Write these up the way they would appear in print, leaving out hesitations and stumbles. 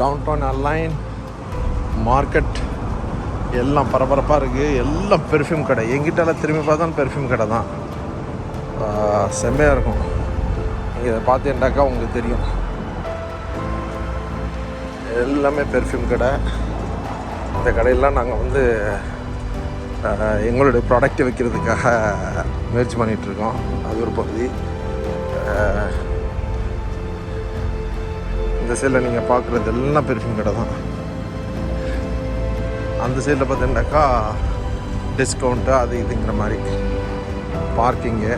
Down down align market எல்லாம் பரபரப்பாக இருக்குது. எல்லாம் பெர்ஃப்யூம் கடை. எங்கிட்டலாம் திரும்பி பார்த்தாலும் பெர்ஃப்யூம் கடை தான். செம்மையாக இருக்கும். நீங்கள் இதை பார்த்தீங்கன்னாக்கா உங்களுக்கு தெரியும். எல்லாமே பெர்ஃப்யூம் கடை. இந்த கடையெல்லாம் நாங்கள் வந்து எங்களுடைய ப்ராடக்ட் வைக்கிறதுக்காக முயற்சி பண்ணிகிட்ருக்கோம். அது ஒரு பகுதி. இந்த சைடில் நீங்கள் பார்க்குறது எல்லாம் பெர்ஃப்யூம் கடை தான். அந்த சைடில் பார்த்தீங்கன்னாக்கா டிஸ்கவுண்ட்டு அது இதுங்கிற மாதிரி பார்க்கிங்கு.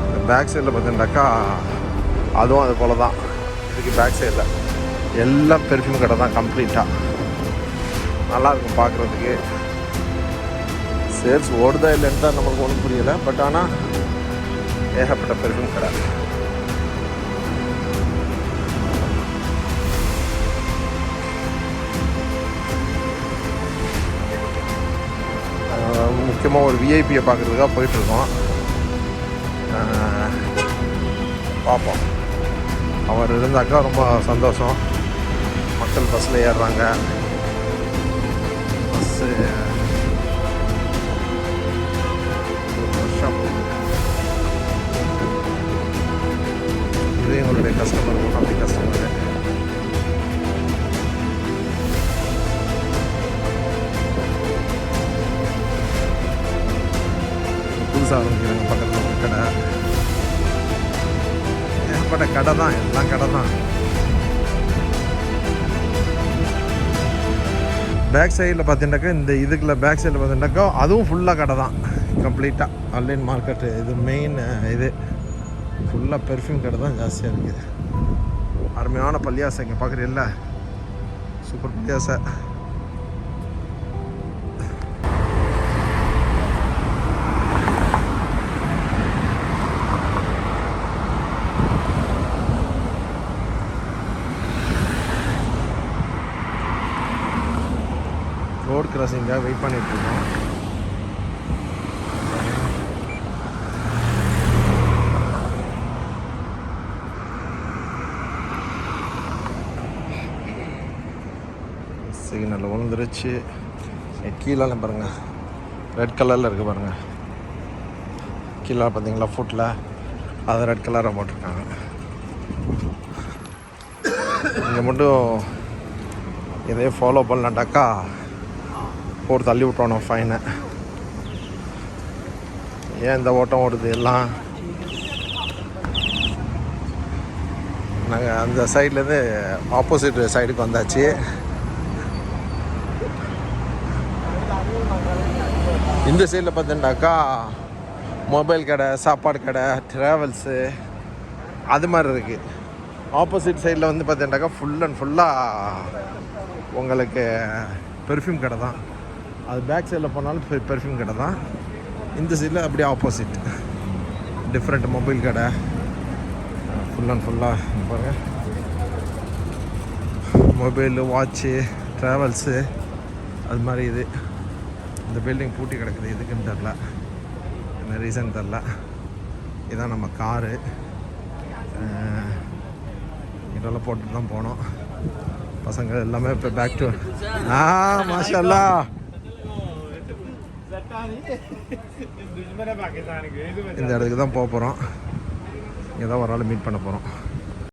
இந்த பேக் சைடில் பார்த்தீங்கன்னாக்கா அதுவும் அது போல் தான். இதுக்கு பேக் சைடில் எல்லாம் பெர்ஃப்யூம் கடை தான் கம்ப்ளீட்டாக. நல்லாயிருக்கும் பார்க்குறதுக்கு. சேல்ஸ் ஓடுதா இல்லைன்னு தான் நம்மளுக்கு ஒன்றும் புரியலை. பட் ஆனால் ஏகப்பட்ட பெர்ஃப்யூம் கடை. முக்கியமாக ஒரு விஐபியை பார்க்குறதுக்காக போயிட்டுருக்கோம். பார்ப்போம். அவர் இருந்தாக்கா ரொம்ப சந்தோஷம். மக்கள் பஸ்ஸில் ஏறுறாங்க. பஸ்ஸு இது எங்களுடைய கஸ்டமர். அப்படி கஸ்டமரு புதுசாக ஆரம்பிக்கிறாங்க. பக்கத்தில் ஒரு கடை. ஏற்பட்ட கடை தான். எல்லாம் கடை தான். பேக் சைடில் பார்த்தீங்கன்னாக்கா இந்த இதுக்குள்ள பேக் சைடில் பார்த்தீங்கன்னாக்கா அதுவும் ஃபுல்லாக கடை தான். கம்ப்ளீட்டாக ஆன்லைன் மார்க்கெட்டு. இது மெயின். இது ஃபுல்லாக பெர்ஃப்யூம் கடை தான் ஜாஸ்தியாக இருக்குது. அருமையான பள்ளியாசை இங்கே பார்க்குறீல்ல. சூப்பர் பள்ளியாசை. ரோட் கிராசிங்காக வெயிட் பண்ணிகிட்ருக்கோம். சிக்னல் விழுந்துருச்சு. கீழெல்லாம் பாருங்கள் ரெட் கலரில் இருக்குது பாருங்கள். கீழே பார்த்தீங்களா ஃபுட்டில் அதை ரெட் கலராக போட்டிருக்காங்க. இங்கே மட்டும் இதே ஃபாலோ பண்ணலாண்டாக்கா போட்டு தள்ளி விட்டோம் ஃபைனை. ஏன் இந்த ஓட்டம் ஓடுது எல்லாம்? நாங்கள் அந்த சைட்லேருந்து ஆப்போசிட் சைடுக்கு வந்தாச்சு. இந்த சைடில் பார்த்தீங்கன்னாக்கா மொபைல் கடை, சாப்பாடு கடை, ட்ராவல்ஸு அது மாதிரி இருக்குது. ஆப்போசிட் சைடில் வந்து பார்த்தீங்கன்னாக்கா ஃபுல் அண்ட் ஃபுல்லாக உங்களுக்கு பெர்ஃப்யூம் கடை தான். அது பேக் சைடில் போனாலும் பெர்ஃப்யூம் கடை தான். இந்த சைடில் அப்படியே ஆப்போசிட் டிஃப்ரெண்ட் மொபைல் கடை. ஃபுல் அண்ட் ஃபுல்லாக பாருங்கள் மொபைலு, வாட்ச்சு, ட்ராவல்ஸு அது மாதிரி. இது இந்த பில்டிங் பூட்டி கிடக்குது. எதுக்குன்னு தெரில, என்ன ரீசன் தெரில. இதான் நம்ம காரு. இதெல்லாம் போட்டு தான் போனோம். பசங்க எல்லாமே இப்போ பேக் டு மாஷா அல்லாஹ். இந்த இடத்துக்கு தான் போக போகிறோம். இங்கே தான் ஒரு ஆள் மீட் பண்ண போகிறோம்.